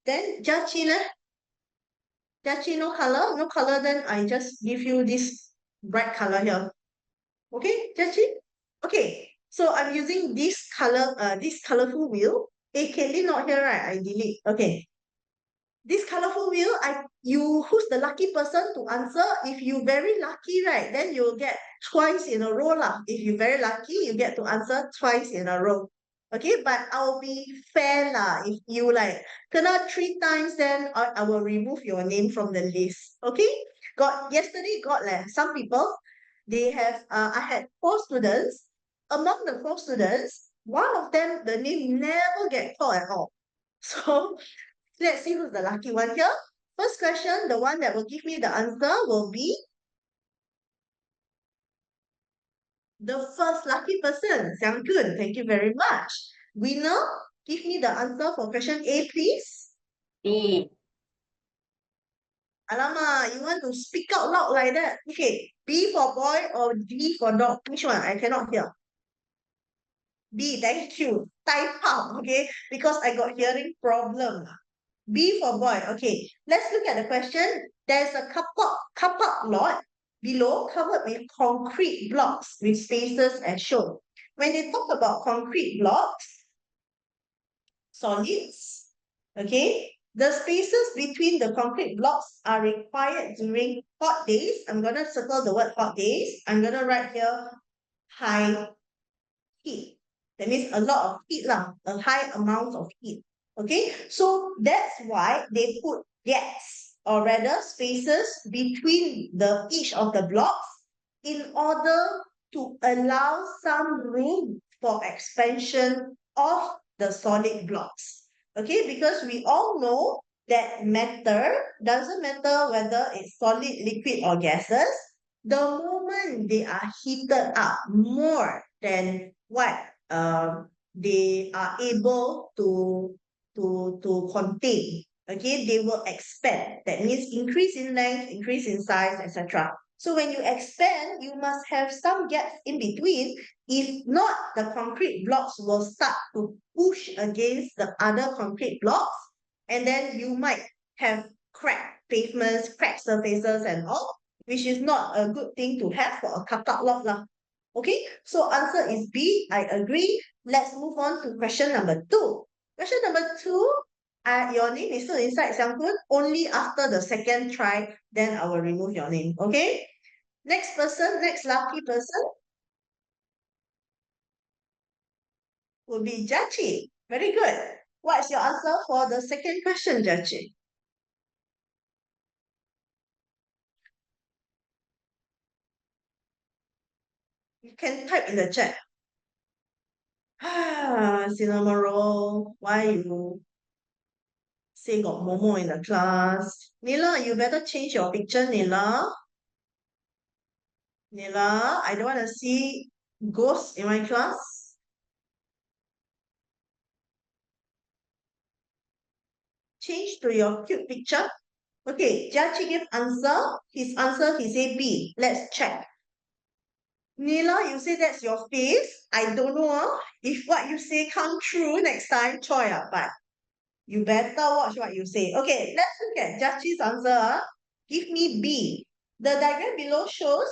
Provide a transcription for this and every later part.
Then Jachi, Jachi, no color? No color, then I just give you this bright color here. Okay, Jachi? Okay, so I'm using this color, this colorful wheel. Hey, Caitlin not here, right? I delete. Okay. This colorful wheel, who's the lucky person to answer? If you very lucky, right, then you'll get twice in a row lah. If you very lucky, you get to answer twice in a row. Okay, but I'll be fair lah. If you like kena 3 times, then I will remove your name from the list. Okay? Yesterday got some people, they have I had 4 students. Among the 4 students, one of them, the name never get called at all. So let's see who's the lucky one here. First question, the one that will give me the answer will be the first lucky person, Xiang Kun. Thank you very much. Winner, give me the answer for question A, please. B. Alamak, you want to speak out loud like that? Okay, B for boy or D for dog? Which one? I cannot hear. B, thank you. Type out, okay? Because I got hearing problem. B for boy. Okay, let's look at the question. There's a car park lot below covered with concrete blocks with spaces as shown. When they talk about concrete blocks, solids, okay, the spaces between the concrete blocks are required during hot days. I'm going to circle the word hot days. I'm going to write here high heat. That means a lot of heat lah, a high amount of heat. Okay, so that's why they put gaps or rather spaces between each of the blocks in order to allow some room for expansion of the solid blocks. Okay, because we all know that matter, doesn't matter whether it's solid, liquid, or gases, the moment they are heated up more than what they are able to contain, okay, they will expand. That means increase in length, increase in size, etc. So when you expand, you must have some gaps in between. If not, the concrete blocks will start to push against the other concrete blocks, and then you might have cracked pavements, cracked surfaces and all, which is not a good thing to have for a car park lot lah. Okay, so answer is B. I agree. Let's move on to question number 2. Question number 2, your name is still inside, Xiang Kun. Only after the second try, then I will remove your name. Okay? Next person, next lucky person will be Jachi. Very good. What's your answer for the second question, Jachi? You can type in the chat. Cinnamon roll, why you say got Momo in the class? Nila, you better change your picture, Nila. Nila, I don't want to see ghosts in my class. Change to your cute picture. Okay, Jachi give answer. His answer, he say B. Let's check. Nila, you say that's your face. I don't know if what you say come true next time, Choi, but you better watch what you say. Okay, let's look at Jachi's answer. Give me B. The diagram below shows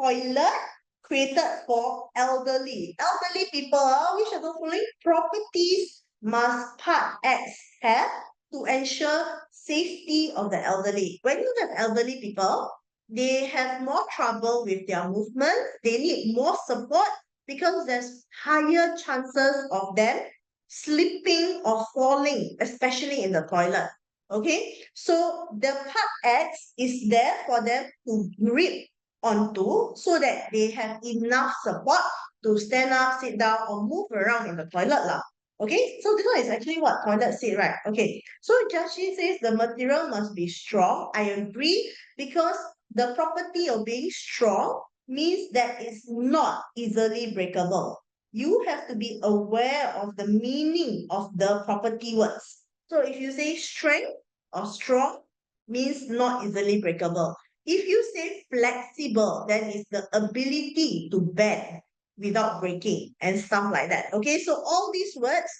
toilet created for elderly. Elderly people, which of the following properties must part X have to ensure safety of the elderly? When you have elderly people, they have more trouble with their movement. They need more support because there's higher chances of them slipping or falling, especially in the toilet. Okay, so the part X is there for them to grip onto so that they have enough support to stand up, sit down, or move around in the toilet lah. Okay, so this one is actually what toilet said, right? Okay, so Jashi says the material must be strong. I agree, because the property of being strong means that it's not easily breakable. You have to be aware of the meaning of the property words. So if you say strength or strong, means not easily breakable. If you say flexible, then it's the ability to bend without breaking and stuff like that. Okay, so all these words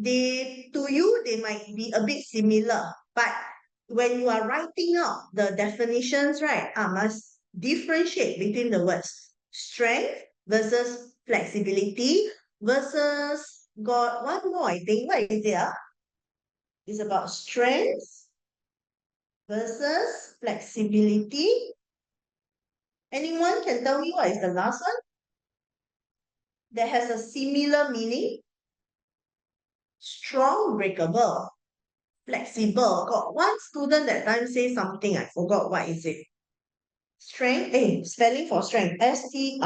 to you, they might be a bit similar, but when you are writing out the definitions, right, must differentiate between the words strength versus flexibility versus, got one more, I think. What is it? It's about strength versus flexibility. Anyone can tell me what is the last one that has a similar meaning? Strong, breakable, flexible. Got one student that time say something, I forgot what is it. Strength, spelling for strength, STRENGTH.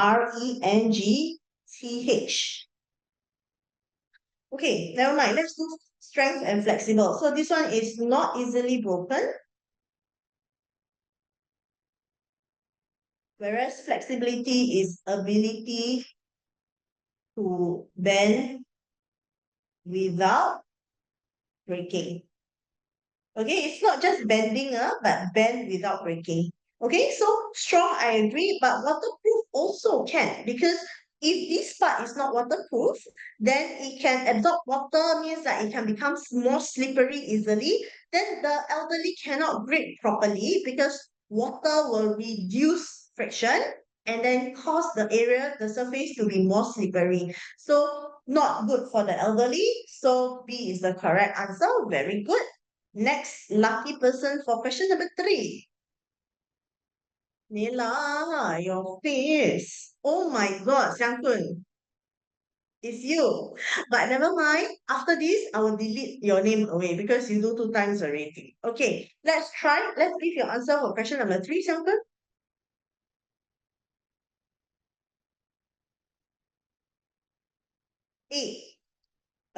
Okay, never mind. Let's do strength and flexible. So this one is not easily broken, whereas flexibility is ability to bend without breaking. Okay, it's not just bending, but bend without breaking. Okay, so strong, I agree, but waterproof also can, because if this part is not waterproof, then it can absorb water, means that it can become more slippery easily. Then the elderly cannot grip properly because water will reduce friction and then cause the area, the surface to be more slippery. So not good for the elderly. So B is the correct answer. Very good. Next lucky person for question number 3. Nila, your face. Oh my God, Xiangkun, it's you. But never mind. After this, I will delete your name away because you do 2 times already. Okay, let's try. Let's give your answer for question number 3, Xiangkun. A.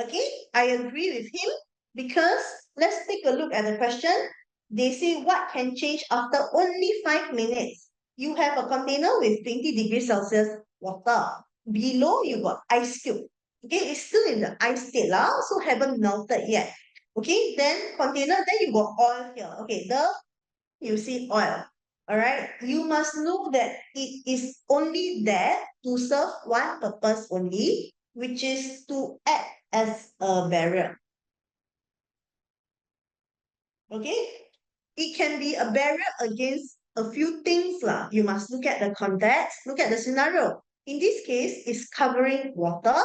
Okay, I agree with him because let's take a look at the question. They say what can change after only 5 minutes? You have a container with 20 degrees Celsius water. Below you got ice cube. Okay, it's still in the ice state lah, so haven't melted yet. Okay, then container, then you got oil here. Okay, you see oil. All right, you must know that it is only there to serve one purpose only, which is to act as a barrier. Okay, it can be a barrier against a few things lah. You must look at the context, look at the scenario. In this case, it's covering water,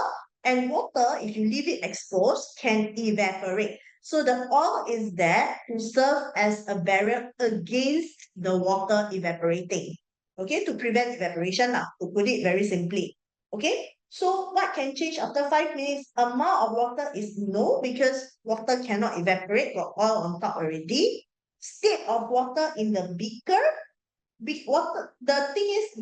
and water, if you leave it exposed, can evaporate. So the oil is there to serve as a barrier against the water evaporating. Okay, to prevent evaporation lah, to put it very simply. Okay, so what can change after 5 minutes? Amount of water is no, because water cannot evaporate, got oil on top already. State of water in the beaker. Water, the thing is,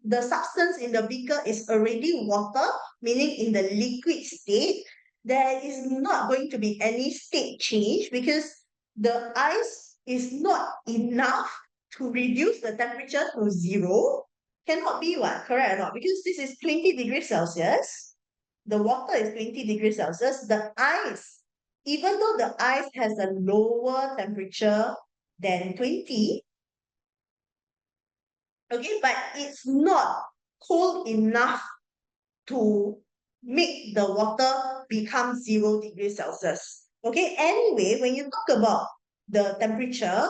the substance in the beaker is already water, meaning in the liquid state. There is not going to be any state change because the ice is not enough to reduce the temperature to 0. Cannot be what, correct or not? Because this is 20 degrees Celsius. The water is 20 degrees Celsius. The ice, even though the ice has a lower temperature than 20, okay, but it's not cold enough to make the water become 0 degrees Celsius. Okay, anyway, when you talk about the temperature,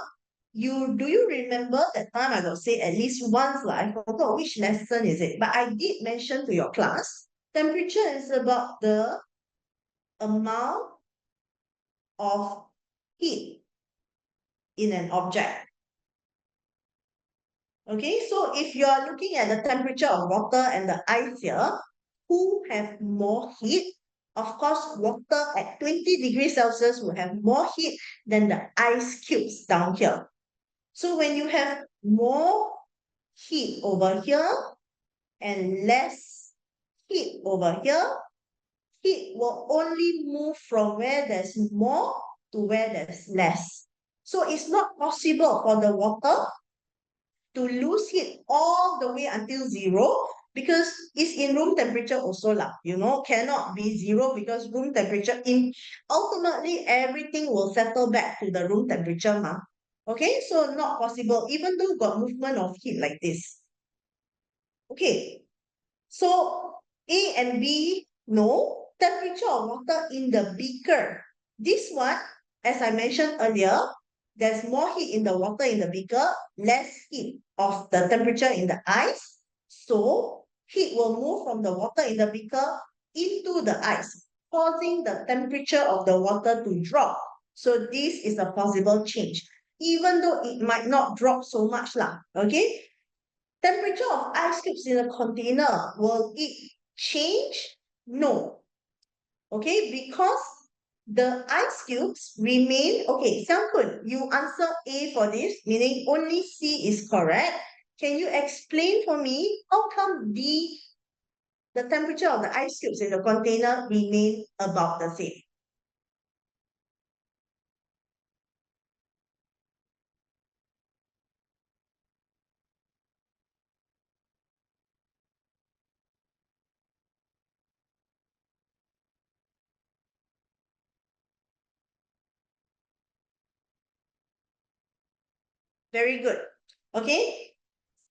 do you remember that time I got say at least once, like, I forgot which lesson is it, but I did mention to your class, temperature is about the amount of heat in an object. Okay, so if you are looking at the temperature of water and the ice here, who have more heat? Of course, water at 20 degrees Celsius will have more heat than the ice cubes down here. So when you have more heat over here and less heat over here, heat will only move from where there's more to where there's less. So it's not possible for the water to lose heat all the way until 0 because it's in room temperature also lah. Cannot be 0 because room temperature ultimately everything will settle back to the room temperature ma. Okay, so not possible even though got movement of heat like this. Okay, so A and B, no. temperature of water in the beaker. This one, as I mentioned earlier, there's more heat in the water in the beaker, less heat of the temperature in the ice. So heat will move from the water in the beaker into the ice, causing the temperature of the water to drop. So this is a possible change, even though it might not drop so much lah. Okay, temperature of ice cubes in a container, will it change? No. Okay, because the ice cubes remain. Okay, Xiangkun, you answer A for this, meaning only C is correct. Can you explain for me how come the temperature of the ice cubes in the container remain about the same? Very good. Okay,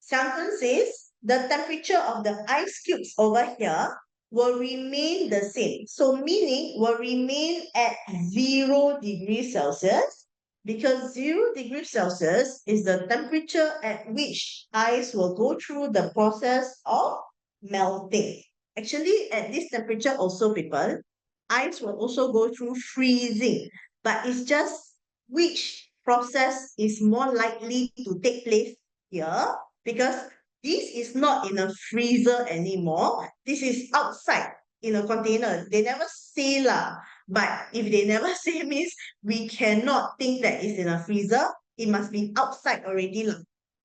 Xiangkun says the temperature of the ice cubes over here will remain the same. So meaning will remain at 0 degrees Celsius, because 0 degrees Celsius is the temperature at which ice will go through the process of melting. Actually, at this temperature also, people, ice will also go through freezing, but it's just which process is more likely to take place here, because this is not in a freezer anymore. This is outside in a container. They never say lah. But if they never say means we cannot think that it's in a freezer. It must be outside already lah.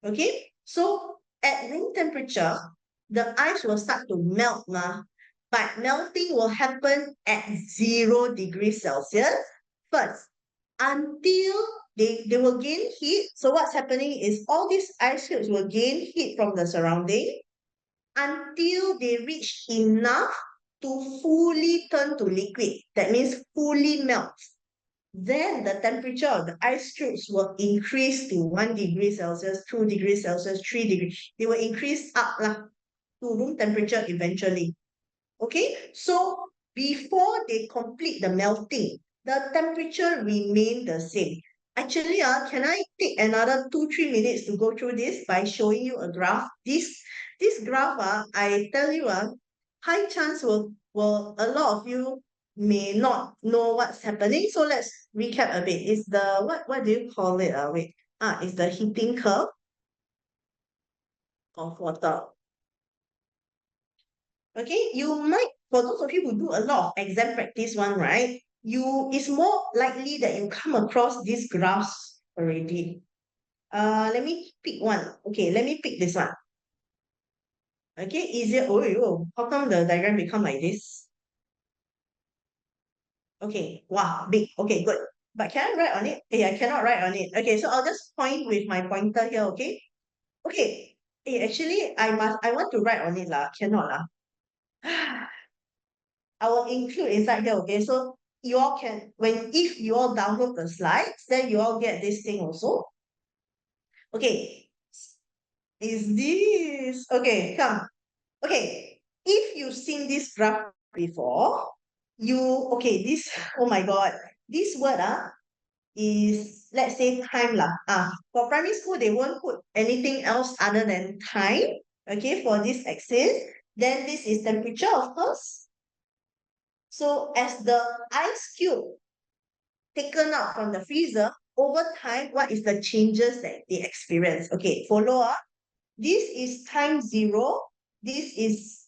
Okay? So at room temperature, the ice will start to melt lah. But melting will happen at 0 degrees Celsius first, until they will gain heat. So what's happening is all these ice cubes will gain heat from the surrounding until they reach enough to fully turn to liquid. That means fully melt. Then the temperature of the ice cubes will increase to 1 degree Celsius, 2 degrees Celsius, 3 degrees. They will increase up lah, to room temperature eventually. Okay, so before they complete the melting, the temperature remain the same. Actually, can I take another 2-3 minutes to go through this by showing you a graph? This graph, I tell you, high chance will a lot of you may not know what's happening. So let's recap a bit. It's the what do you call it? Wait. It's the heating curve of water. Okay, you might, for those of you who do a lot of exam practice one, right? It's more likely that you come across these graphs already. Let me pick one. Okay, let me pick this one. Okay, easier. Oh, how come the diagram become like this? Okay, wow, big. Okay, good. But can I write on it? Yeah, I cannot write on it. Okay, so I'll just point with my pointer here, okay? Okay. Actually, I want to write on it lah. Cannot lah. I will include inside here, okay? So you all can, if you all download the slides, then you all get this thing also. Okay, is this, okay, come. Okay, if you've seen this graph before, okay, this, oh my God, this word is, let's say, time lah. For primary school, they won't put anything else other than time, okay, for this axis. Then this is temperature, of course. So as the ice cube taken out from the freezer, over time, what is the changes that they experience? Okay, follow up. This is time 0. This is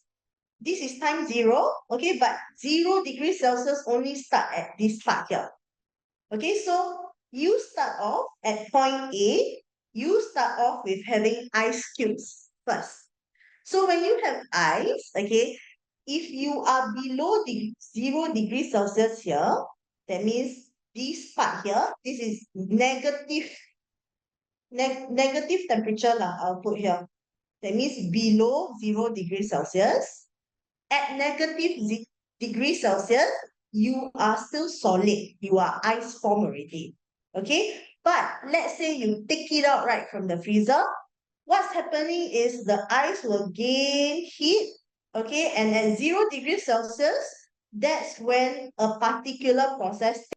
time 0. Okay, but 0 degrees Celsius only start at this part here. Okay, so you start off at point A. You start off with having ice cubes first. So when you have ice, okay, if you are below the 0 degrees Celsius here, that means this part here, this is negative temperature lah, I'll put here. That means below 0 degrees Celsius. At negative degrees Celsius, you are still solid. You are ice form already. Okay? But let's say you take it out right from the freezer. What's happening is the ice will gain heat. Okay? And at 0 degrees Celsius, that's when a particular process